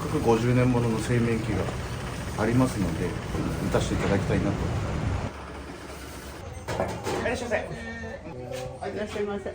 450年ものの製麺機がありますので打たせていただきたいなと。いらっしゃいませ。はい、いらっしゃいませ。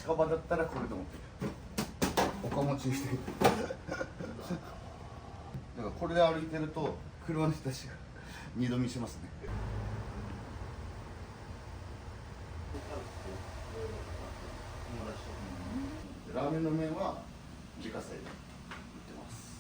近場だったらこれと思ってる。岡持ちしてだからこれで歩いてると車の人たちが二度見しますね。ラーメンの麺は自家製で売ってます。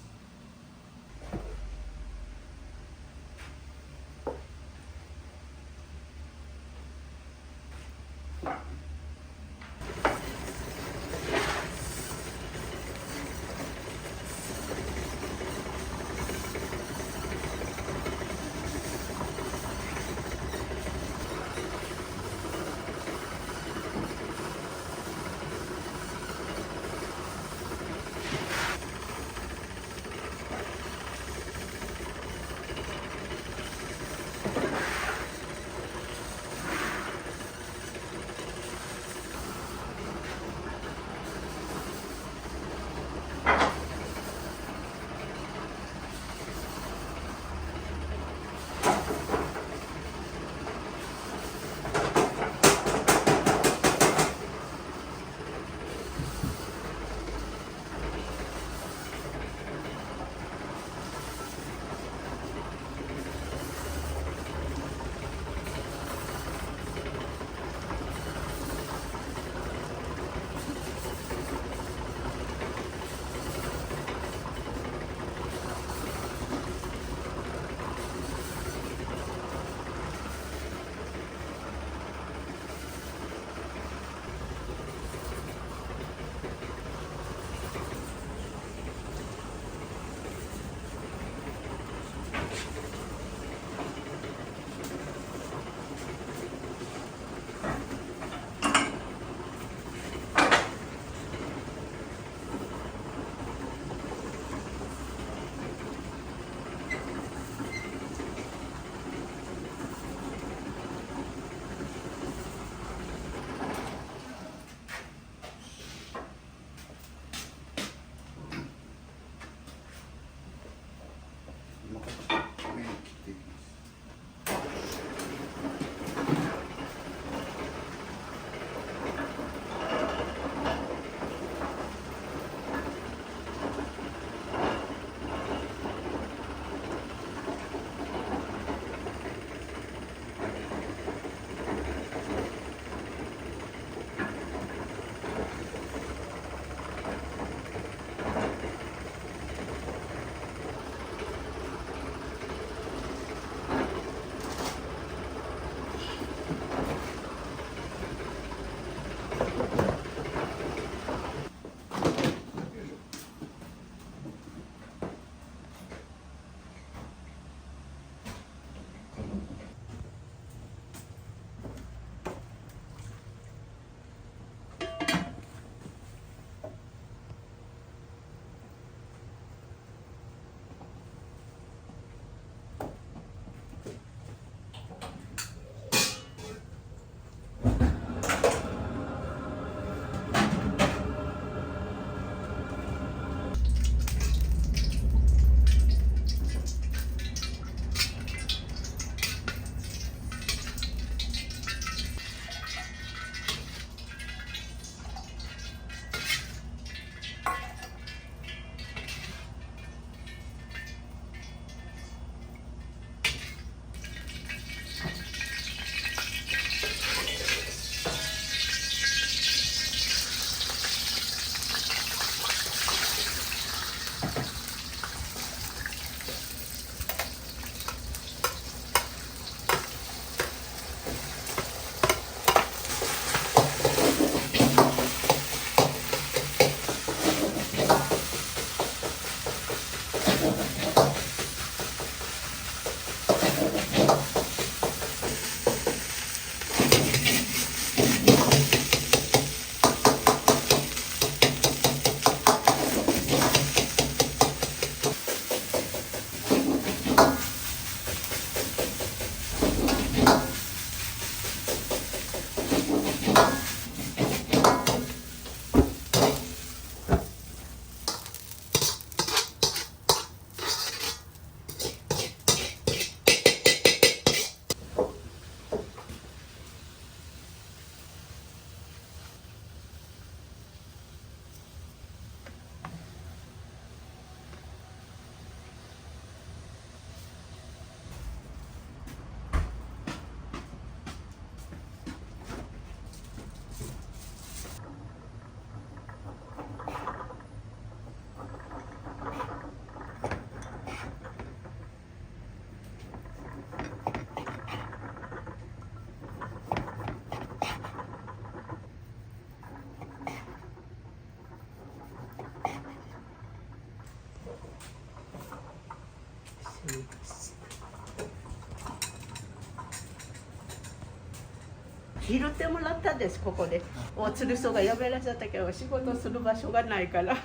拾ってもらったんです。ここでおつるそがやめられちゃったけど仕事する場所がないから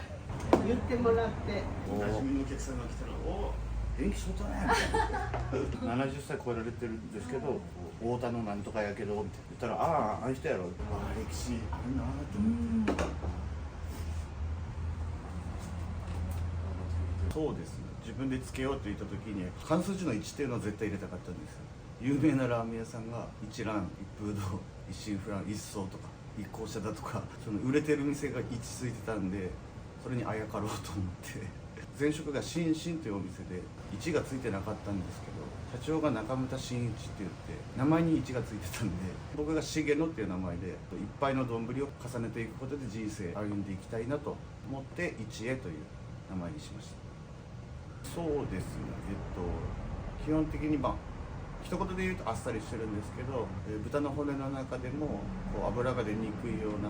言ってもらって、馴染みのお客さんが来たら「お元気しとったね」みたいな70歳超えられてるんですけど「太田のなんとかやけど」って言ったら「あああの人やろ」ああ歴史あるなと思って。そうですね、自分でつけようと言った時に漢数字の1っていうのは絶対入れたかったんですよ。有名なラーメン屋さんが一蘭、一風堂、一心不乱、一層とか一向社だとか、その売れてる店が位置ついてたんで、それにあやかろうと思って前職が新進というお店で1がついてなかったんですけど、社長が中村真一って言って名前に1がついてたんで、僕が重野っていう名前でいっぱいの丼を重ねていくことで人生歩んでいきたいなと思って一会という名前にしました。そうですね、基本的に一言で言うとあっさりしてるんですけど、豚の骨の中でもこう脂が出にくいような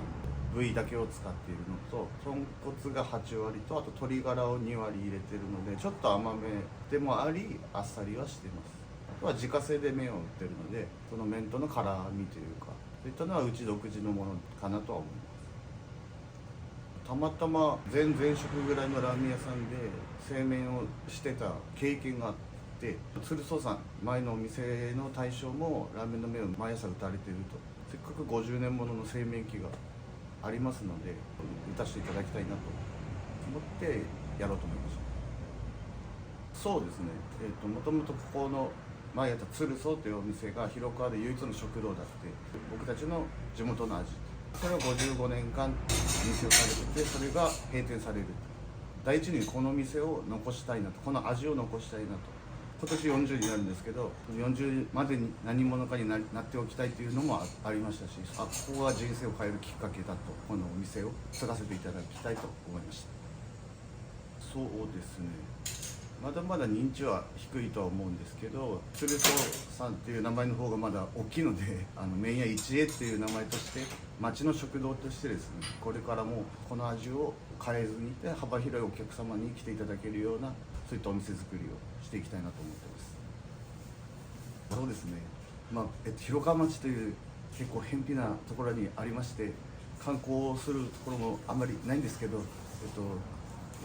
部位だけを使っているのと、豚骨が8割とあと鶏ガラを2割入れてるので、ちょっと甘めでもありあっさりはしています。あとは自家製で麺を売ってるので、その麺との辛みというかそういったのはうち独自のものかなとは思います。たまたま前職ぐらいのラーメン屋さんで製麺をしてた経験があって、鶴宗さん前のお店の大将もラーメンの麺を毎朝打たれていると、せっかく50年ものの製麺機がありますので打たせていただきたいなと思ってやろうと思いました。そうですね、もともとここの前やった鶴宗というお店が広川で唯一の食堂だって、僕たちの地元の味、それを55年間店をされてて、それが閉店される。第一にこの店を残したいなと、この味を残したいなと。今年40になるんですけど、40までに何者かになっておきたいというのもありましたし、ここが人生を変えるきっかけだと、このお店を継がせていただきたいと思いました。そうですね、まだまだ認知は低いとは思うんですけど、鶴宗さんっていう名前の方がまだ大きいので、麺屋一会っていう名前として町の食堂としてですね、これからもこの味を変えずに幅広いお客様に来ていただけるような、そういったお店作りをしていきたいなと思ってます。そうですね、広川町という結構偏僻なところにありまして、観光するところもあんまりないんですけど、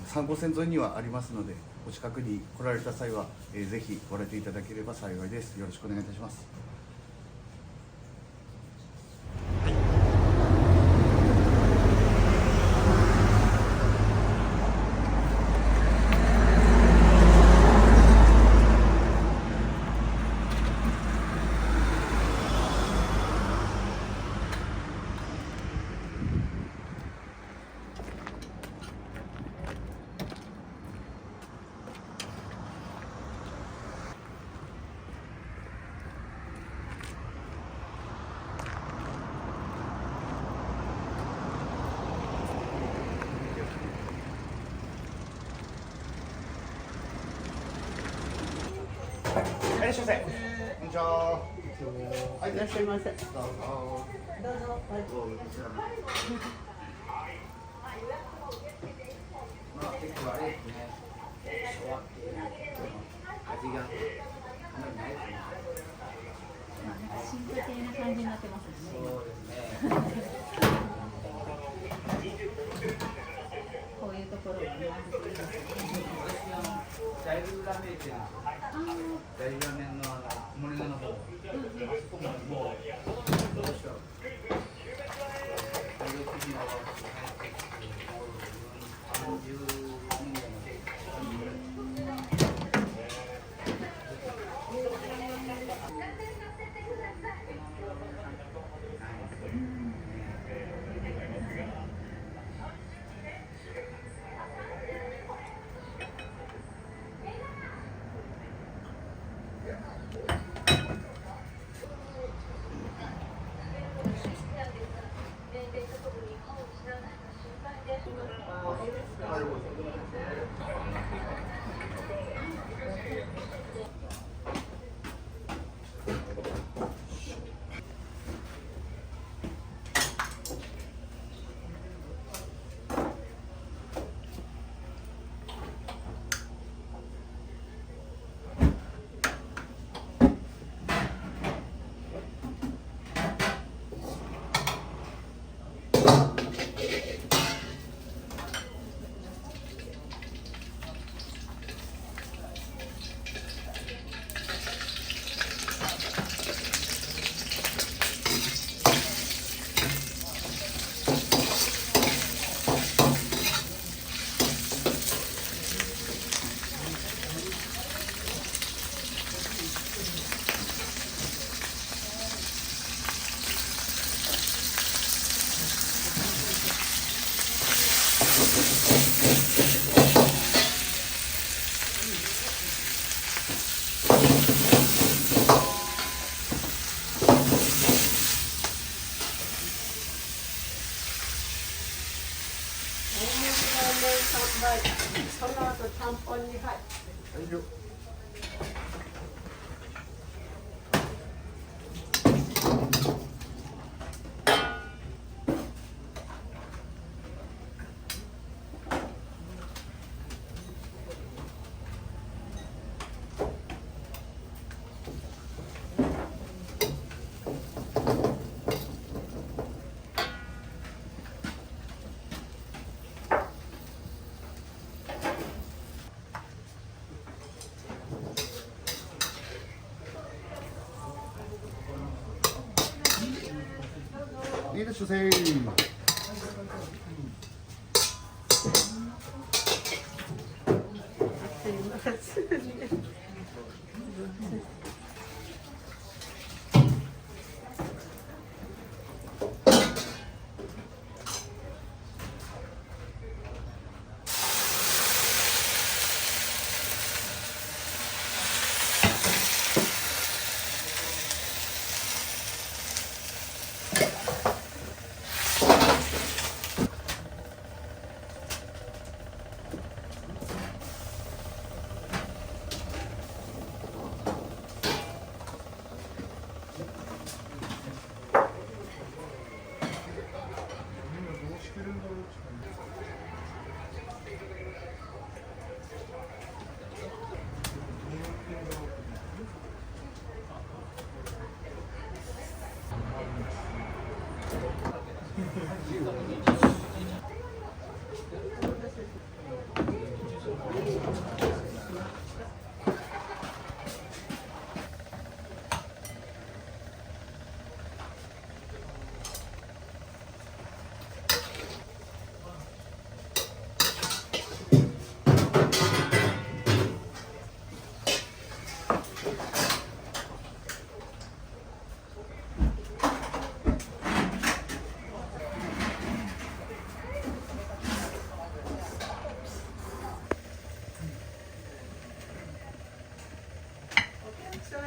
3号線沿いにはありますので、お近くに来られた際は、ぜひご来店いただければ幸いです。よろしくお願いいたします。いらっしゃいませ。こんにちは。はい、いらっしゃいませ。どうぞ。どうぞ。はい。結構あれですね、昭和っていう味があんまりないですね。進化系な感じになってますね。そうですね。こういうところがね、私はジャイルラーメン店、ジャイルラーメンの森の方、あそこももうどうしよう。3杯、その後ちゃんぽん2杯。いいでしょ、せーの。すいません。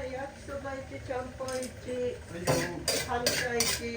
焼きそば1、ちゃんぽん1、半茶1。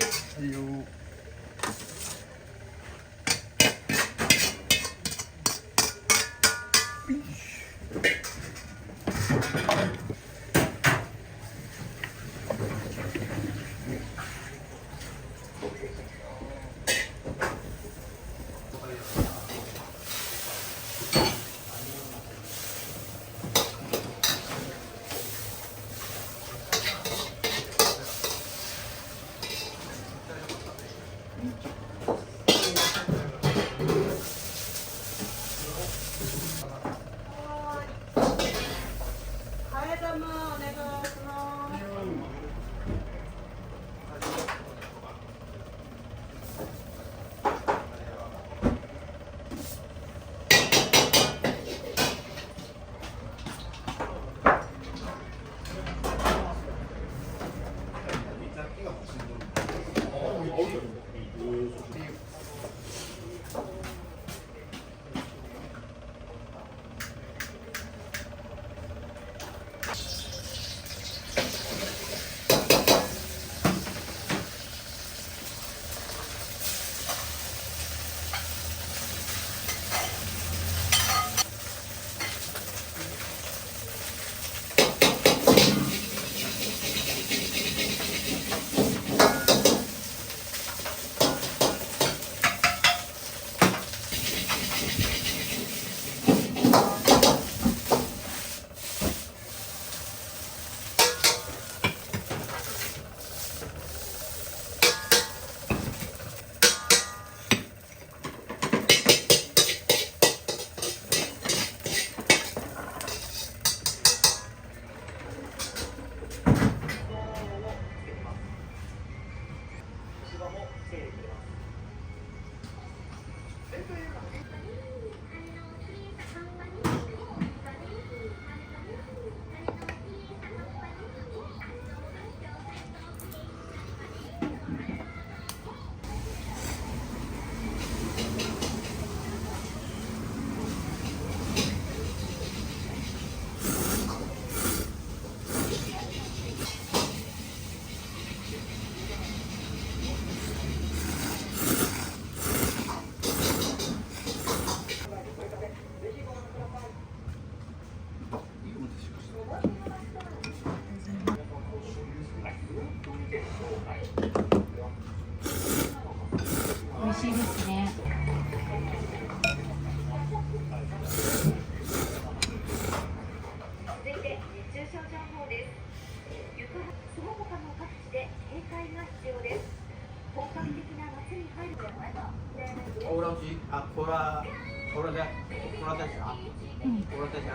これで、これでしょ。これでしょ。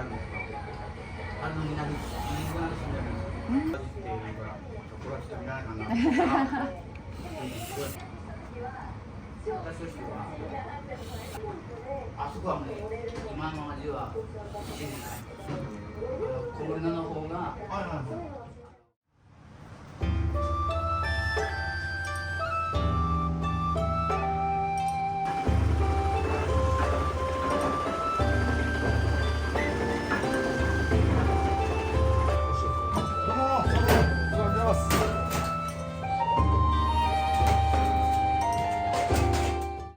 あのみんなに住んでる。っていうから、これしてみないかな。私としては、あそこはもう今の味は一時ない。小森菜の方が